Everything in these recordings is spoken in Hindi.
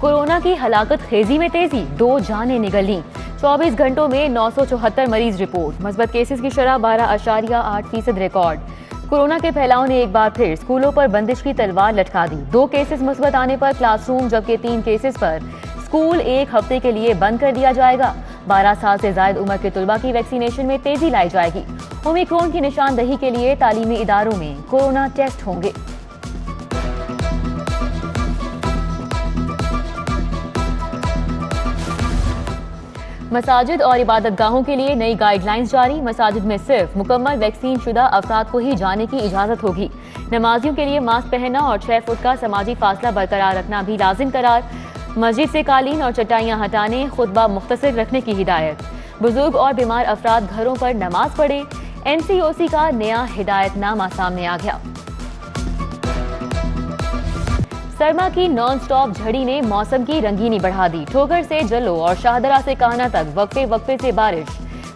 कोरोना की हलाकत खेजी में तेजी, 2 जानें निगली। 24 घंटों में 974 मरीज रिपोर्ट। मस्बत केसेस की शरह 12.8% रिकॉर्ड। कोरोना के फैलाव ने एक बार फिर स्कूलों पर बंदिश की तलवार लटका दी। 2 केसेस मुस्बत आने पर क्लासरूम, जबकि 3 केसेस पर स्कूल 1 हफ्ते के लिए बंद कर दिया जाएगा। 12 साल से ज्यादा उम्र के तुलबा की वैक्सीनेशन में तेजी लाई जाएगी। ओमिक्रॉन की निशानदही के लिए तालीमी इदारों में कोरोना टेस्ट होंगे। मसाजिद और इबादत गाहों के लिए नई गाइडलाइंस जारी। मसाजिद में सिर्फ मुकम्मल वैक्सीन शुदा अफराद को ही जाने की इजाजत होगी। नमाजियों के लिए मास्क पहनना और 6 फुट का समाजी फासला बरकरार रखना भी लाजिम करार। मस्जिद से कालीन और चटाइयां हटाने, खुतबा मुख्तसर रखने की हिदायत। बुजुर्ग और बीमार अफराद घरों पर नमाज पढ़े। NCOC का नया हिदायतनामा सामने आ गया। सरमा की नॉन स्टॉप झड़ी ने मौसम की रंगीनी बढ़ा दी। ठोकर से जलो और शाहदरा से काहना तक वक्फे से बारिश।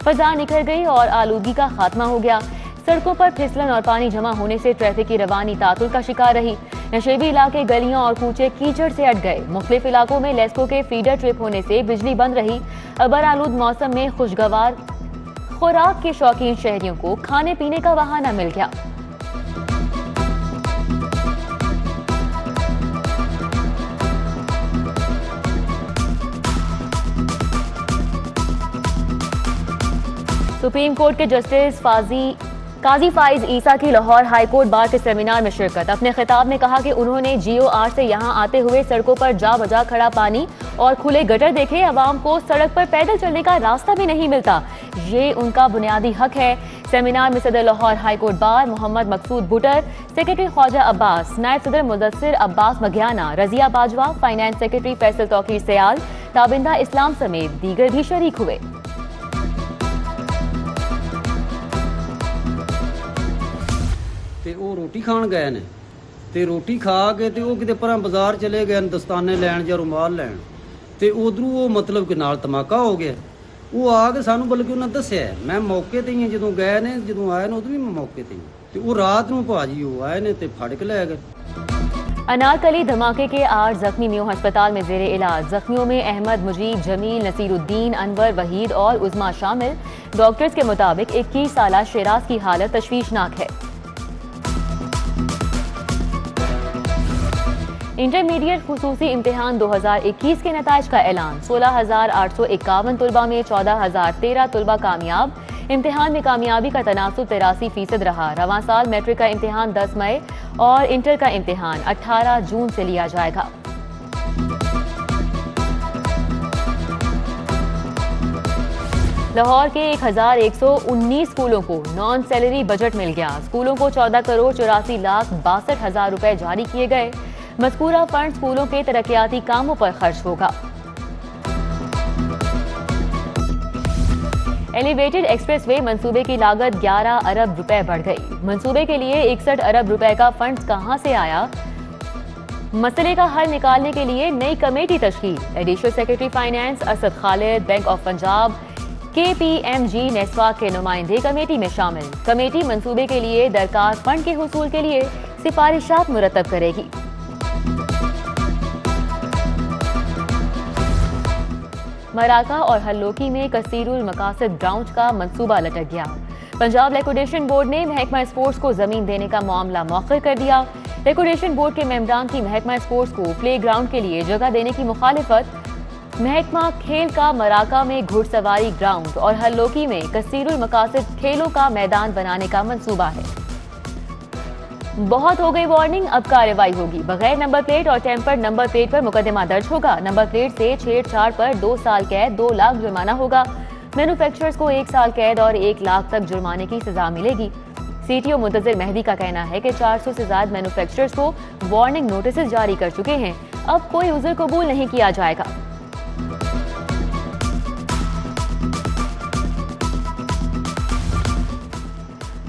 फजा निखर गई और आलूगी का खात्मा हो गया। सड़कों पर फिसलन और पानी जमा होने से ट्रैफिक की रवानी तातुल का शिकार रही। नशेबी इलाके, गलियां और कूचे कीचड़ से अट गए। मुख्तलिफ इलाकों में लेस्को के फीडर ट्रिप होने से बिजली बंद रही। अबर आलूद मौसम में खुशगवार खुराक के शौकीन शहरियों को खाने पीने का बहाना मिल गया। सुप्रीम कोर्ट के जस्टिस काजी फाइज ईसा की लाहौर हाई कोर्ट बार के सेमिनार में शिरकत। अपने खिताब में कहा कि उन्होंने GOR से यहां आते हुए सड़कों पर जा बजा खड़ा पानी और खुले गटर देखे। अवाम को सड़क पर पैदल चलने का रास्ता भी नहीं मिलता, ये उनका बुनियादी हक है। सेमिनार में सदर Lahore high court bar Mohammad मकसूद बुटर, सेक्रेटरी ख्वाजा अब्बास, नायब सदर मुदस्सिर अब्बास मघियाना, रजिया बाजवा, फाइनेंस सेक्रेटरी फैसल तौकीर सयाल, ताबिंदा इस्लाम समेत दीगर भी शरीक हुए। ਤੇ ਉਹ ਰੋਟੀ ਖਾਣ ਗਏ ਨੇ ਤੇ ਰੋਟੀ ਖਾ ਕੇ ਤੇ ਉਹ ਕਿਤੇ ਪਰਾਂ ਬਾਜ਼ਾਰ ਚਲੇ ਗਏ ਦਸਤਾਨੇ ਲੈਣ ਜਾਂ ਰੁਮਾਲ ਲੈਣ ਤੇ ਉਧਰੋਂ ਉਹ ਮਤਲਬ ਕਿ ਨਾਲ ਧਮਾਕਾ ਹੋ ਗਿਆ। ਉਹ ਆ ਕੇ ਸਾਨੂੰ ਬਲਕਿ ਉਹਨਾਂ ਦੱਸਿਆ, ਮੈਂ ਮੌਕੇ ਤੇ ਹੀ ਜਦੋਂ ਗਏ ਨੇ, ਜਦੋਂ ਆਏ ਨੇ ਉਦੋਂ ਵੀ ਮੈਂ मौके ਤੇ ਤੇ ਉਹ ਰਾਤ ਨੂੰ ਭਾਜੀ ਉਹ ਆਏ ਨੇ ਤੇ ਫੜ ਕੇ ਲੈ गए। अनारकली धमाके के 8 जख्मी न्यू अस्पताल में जेरे इलाज। जख्मियों में अहमद, मुजीब, जमील, नसीरुद्दीन, अनवर, वहीद और उज़मा शामिल। डॉक्टर्स के मुताबिक 21 साला शेराज की हालत तशवीशनाक है। इंटरमीडिएट खुसूसी इम्तिहान 2021 के नताइज का ऐलान। 16,851 तुलबा में 14,013 तुलबा कामयाब। इम्तिहान में कामयाबी का तनासुब 83% रहा। रवां साल मैट्रिक का इम्तिहान 10 मई और इंटर का इम्तिहान 18 जून से लिया जाएगा। लाहौर के 1119 स्कूलों को नॉन सैलरी बजट मिल गया। स्कूलों को 14,84,62,000 रुपए जारी किए गए। मज़कूरा फंड स्कूलों के तरक्याती कामों पर खर्च होगा। एलिवेटेड एक्सप्रेसवे मंसूबे की लागत 11 अरब रुपए बढ़ गई। मंसूबे के लिए 61 अरब रुपए का फंड कहां से आया? मसले का हल निकालने के लिए नई कमेटी तश्कील। Additional secretary finance Asad Khalid, bank of Punjab, KPMG नेस्वाक के नुमाइंदे कमेटी में शामिल। कमेटी मंसूबे के लिए दरकार फंड के हुसूल के लिए सिफारिशात मुरतब करेगी। मराका और हल्लोकी में कसीरुल मकासद ग्राउंड का मंसूबा लटक गया। पंजाब लिक्विडेशन बोर्ड ने महकमा स्पोर्ट्स को जमीन देने का मामला मौखर कर दिया। लिक्विडेशन बोर्ड के मेंबरान की महकमा स्पोर्ट्स को प्ले ग्राउंड के लिए जगह देने की मुखालिफत। महकमा खेल का मराका में घुड़सवारी ग्राउंड और हल्लोकी में कसीरुल मकासद खेलों का मैदान बनाने का मंसूबा है। बहुत हो गई वार्निंग, अब कार्रवाई होगी। बगैर नंबर प्लेट और टेम्पर्ड नंबर प्लेट पर मुकदमा दर्ज होगा। नंबर प्लेट से छेड़छाड़ पर 2 साल कैद, 2 लाख जुर्माना होगा। मैन्युफैक्चरर्स को 1 साल कैद और 1 लाख तक जुर्माने की सजा मिलेगी। CTO मुंतजिर मेहदी का कहना है कि 400 से ज्यादा मैन्युफैक्चरर्स को वार्निंग नोटिस जारी कर चुके हैं। अब कोई उज़्र कबूल नहीं किया जाएगा।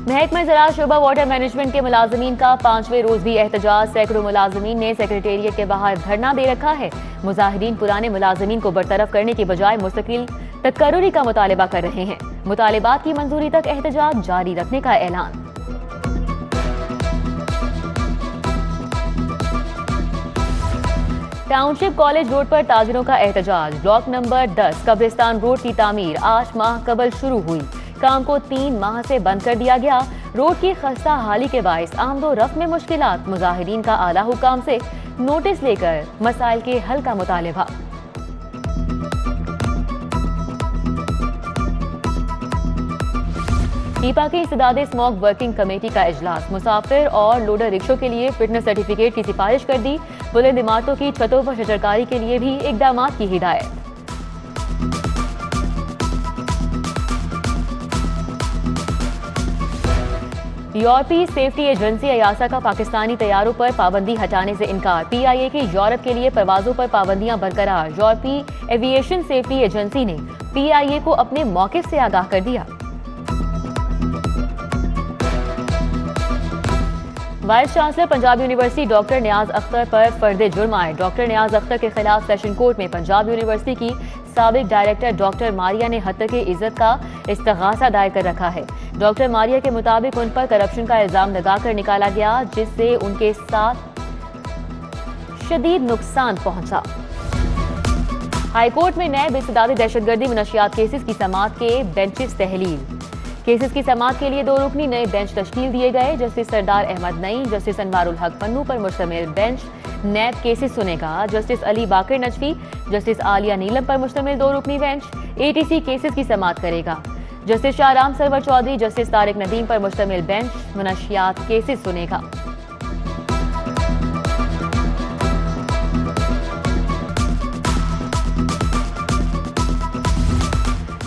महकमा ज़राअत शोबा वाटर मैनेजमेंट के मुलाजमीन का 5वें रोज भी एहतजाज। सैकड़ों मुलाजमीन ने सेक्रेटेरिएट के बाहर धरना दे रखा है। मुजाहिरीन पुराने मुलाजमीन को बरतरफ करने के बजाय मुस्तकिल तकर्रुरी का मुतालबा कर रहे हैं। मुतालबात की मंजूरी तक एहतजाज जारी रखने का ऐलान। टाउनशिप कॉलेज रोड पर ताजिरों का एहतजाज। ब्लॉक नंबर 10 कब्रिस्तान रोड की तामीर 8 माह कबल शुरू हुई, काम को 3 माह से बंद कर दिया गया। रोड की खस्ता हाली के बाइस आमदो रफ्त में मुश्किलात। मुजाहिरीन का आला हुकाम से नोटिस लेकर मसाइल के हल का मुतालिबा। टीपा की इस्तेदादे स्मॉग वर्किंग कमेटी का इजलास। मुसाफिर और लोडर रिक्शों के लिए फिटनेस सर्टिफिकेट की सिफारिश कर दी। बुलंद इमारतों की छतों पर शजरकारी के लिए भी इकदाम की हिदायत। यूरोपीय सेफ्टी एजेंसी अयासा का पाकिस्तानी तैयारों पर पाबंदी हटाने से इनकार। PIA की यूरोप के लिए परवाजों पर पाबंदियां बरकरार। यूरोपीय एविएशन सेफ्टी एजेंसी ने PIA को अपने मौकिफ से आगाह कर दिया। Vice chancellor Punjab university doctor Niaz Akhtar पर फर्द जुर्म आए। डॉक्टर नियाज अख्तर के खिलाफ सेशन कोर्ट में पंजाब यूनिवर्सिटी की साबिक डायरेक्टर डॉक्टर मारिया ने हत्या की इज्जत का इस्तगासा दायर कर रखा है। डॉक्टर मारिया के मुताबिक उन पर करप्शन का इल्जाम लगाकर निकाला गया, जिससे उनके साथ शदीद नुकसान पहुंचा। हाईकोर्ट में नए इस्तेदादी दहशतगर्दी मुनशियात केसेस की समाअत के बेंचेस तहलील। केसेस की समाअत के लिए 2 रुकनी नए बेंच तश्कील दिए गए। जस्टिस सरदार अहमद नईम, जस्टिस अनवारुल हक पन्नू पर मुश्तमिल बेंच नैब केसेस सुनेगा। जस्टिस अली बाकर नजफी, जस्टिस आलिया नीलम पर मुश्तमिल 2 रुकनी बेंच ATC केसेस की समाअत करेगा। जस्टिस शाहराम सरवर चौधरी, जस्टिस तारिक नदीम पर मुश्तमिल बेंच मुनशियात केसेस सुनेगा।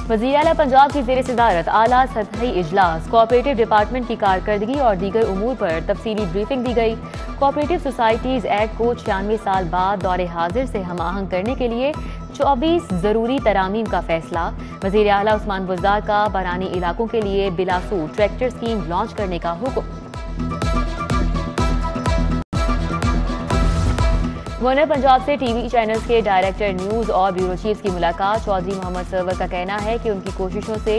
वज़ीर आला पंजाब की ज़ेर सदारत आला सतही इजलास। कोऑपरेटिव डिपार्टमेंट की कारकर्दगी और दीगर उमूर पर तफसीली ब्रीफिंग दी गई। कोऑपरेटिव सोसाइटीज एक्ट को 96 साल बाद दौरे हाजिर से हम आहंग करने के लिए 24 जरूरी तरामीम का फैसला। वज़ीर आला उस्मान बुज़दार का बरानी इलाकों के लिए बिलासूर ट्रैक्टर स्कीम लॉन्च करने का हुक्म। गवर्नर पंजाब से टीवी चैनल्स के डायरेक्टर न्यूज़ और ब्यूरो चीफ की मुलाकात। चौधरी मोहम्मद सरवर का कहना है कि उनकी कोशिशों से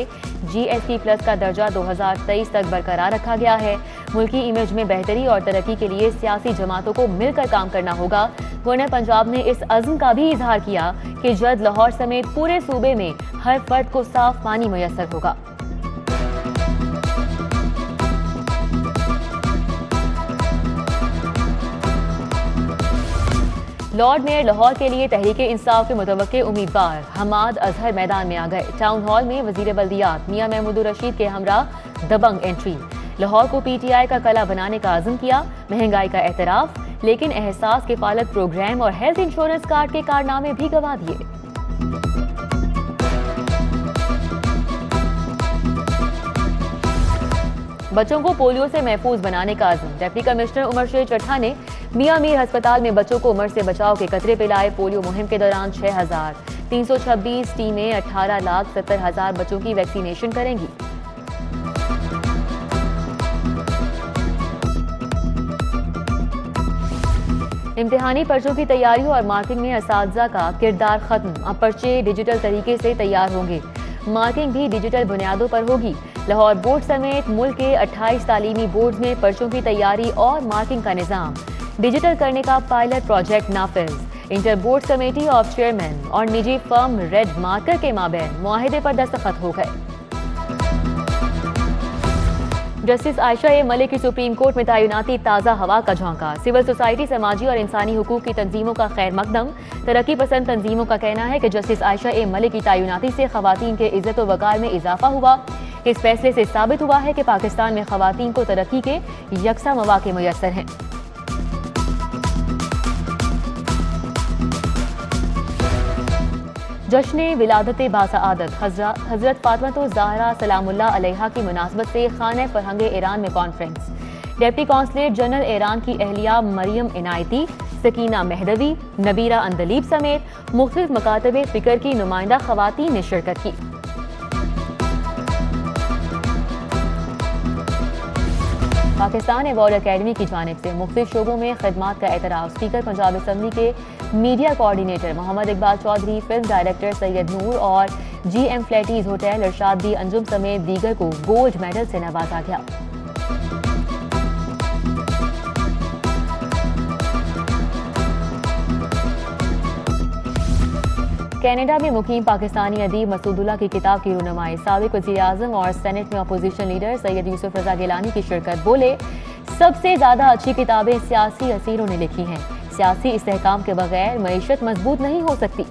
GST+ का दर्जा 2023 तक बरकरार रखा गया है। मुल्की इमेज में बेहतरी और तरक्की के लिए सियासी जमातों को मिलकर काम करना होगा। गवर्नर पंजाब ने इस अज़्म का भी इजहार किया कि जल्द लाहौर समेत पूरे सूबे में हर फर्द को साफ पानी मुयस्सर होगा। लॉर्ड मेयर लाहौर के लिए तहरीक इंसाफ के मुतवक्के उम्मीदवार हमाद अजहर मैदान में आ गए। टाउन हॉल में वजीर बल्दियात मियां महमूद रशीद के हमरा दबंग एंट्री। लाहौर को PTI का कला बनाने का अज़्म किया। महंगाई का एतराफ, लेकिन एहसास किफालत प्रोग्राम और हेल्थ इंश्योरेंस कार्ड के कारनामे भी गवा दिए। बच्चों को पोलियो से महफूज बनाने का अज़्म। डिप्टी कमिश्नर उमर शेर चट्ठा ने मियां मीर अस्पताल में बच्चों को उमर से बचाव के कतरे पिलाए। पोलियो मुहिम के दौरान 6,326 टीमें 18,70,000 बच्चों की वैक्सीनेशन करेंगी। इम्तिहानी पर्चों की तैयारी और मार्किंग में असातिज़ा का किरदार खत्म। अब पर्चे डिजिटल तरीके से तैयार होंगे। मार्किंग भी डिजिटल बुनियादों पर होगी। लाहौर बोर्ड समेत मुल्क के 28 तालीमी बोर्ड में पर्चों की तैयारी और मार्किंग का निज़ाम डिजिटल करने का पायलट प्रोजेक्ट नाफिज। Inter board committee of chairman और निजी फर्म रेड मार्कर के माबैन मुआहिदे पर दस्तखत हो गए। जस्टिस आयशा ए मलिक की सुप्रीम कोर्ट में तैनाती ताज़ा हवा का झोंका। सिविल सोसाइटी, समाजी और इंसानी हुकूक की तंजीमों का खैर मकदम। तरक्की पसंद तंजीमों का कहना है कि जस्टिस आयशा ए मलिक की तैनाती से खवातीन के इज्जत व वक़ार में इजाफा हुआ। इस फैसले से साबित हुआ है कि पाकिस्तान में खवातीन को तरक्की के यकसा मौके मुयस्सर हैं। जश्न विलादत बासआदत हजरत फातिमा ज़हरा सलामुल्लाह अलैहा की मुनासबत से खाने फरहंग ईरान में conference. Deputy consulate general Iran की अहलिया मरियम इनायती, सकीना मेहदवी, नबीरा अंदलीब समेत मुख्तलिफ मकातबे फ़िक्र की नुमाइंदा खवातीन ने शिरकत की। पाकिस्तान अवार्ड अकेडमी की जानिब से मुख्तलिफ शोबों में खिदमात का एतराफ़। स्पीकर पंजाब असम्बली के media coordinator Mohammad Iqbal Chaudhry, film director Syed Noor और GM फ्लैटीज होटल इरशाद दी अंजुम समेत दीगर को गोल्ड मेडल से नवाजा गया। कनाडा में मुकीम पाकिस्तानी अदीब मसूदुल्लाह की किताब की रूनुमाई, साबिक वज़ीर-ए-आज़म और सेनेट में अपोजिशन लीडर सैयद यूसुफ रज़ा गिलानी की शिरकत। बोले, सबसे ज्यादा अच्छी किताबें सियासी असीरों ने लिखी हैं। सियासी इस्तेहकाम के बगैर मईशत मजबूत नहीं हो सकती।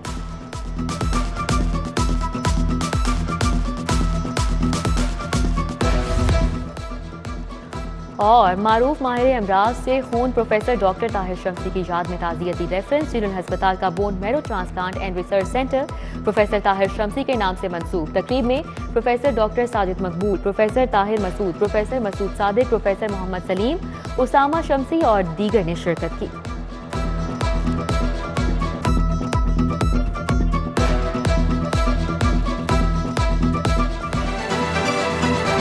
और मारूफ माहिर अमराज से खून प्रोफेसर डॉक्टर ताहिर शम्सी की याद में ताज़ियती रेफरेंस। चिल्ड्रन हस्पताल का bone marrow transplant and research centre professor Tahir Shamsi के नाम से मंसूब। तकरीब में professor doctor Sajid Maqbool, professor Tahir Masood, professor Masood Sadiq, professor Mohammad Saleem, Usama Shamsi और दीगर ने शिरकत की।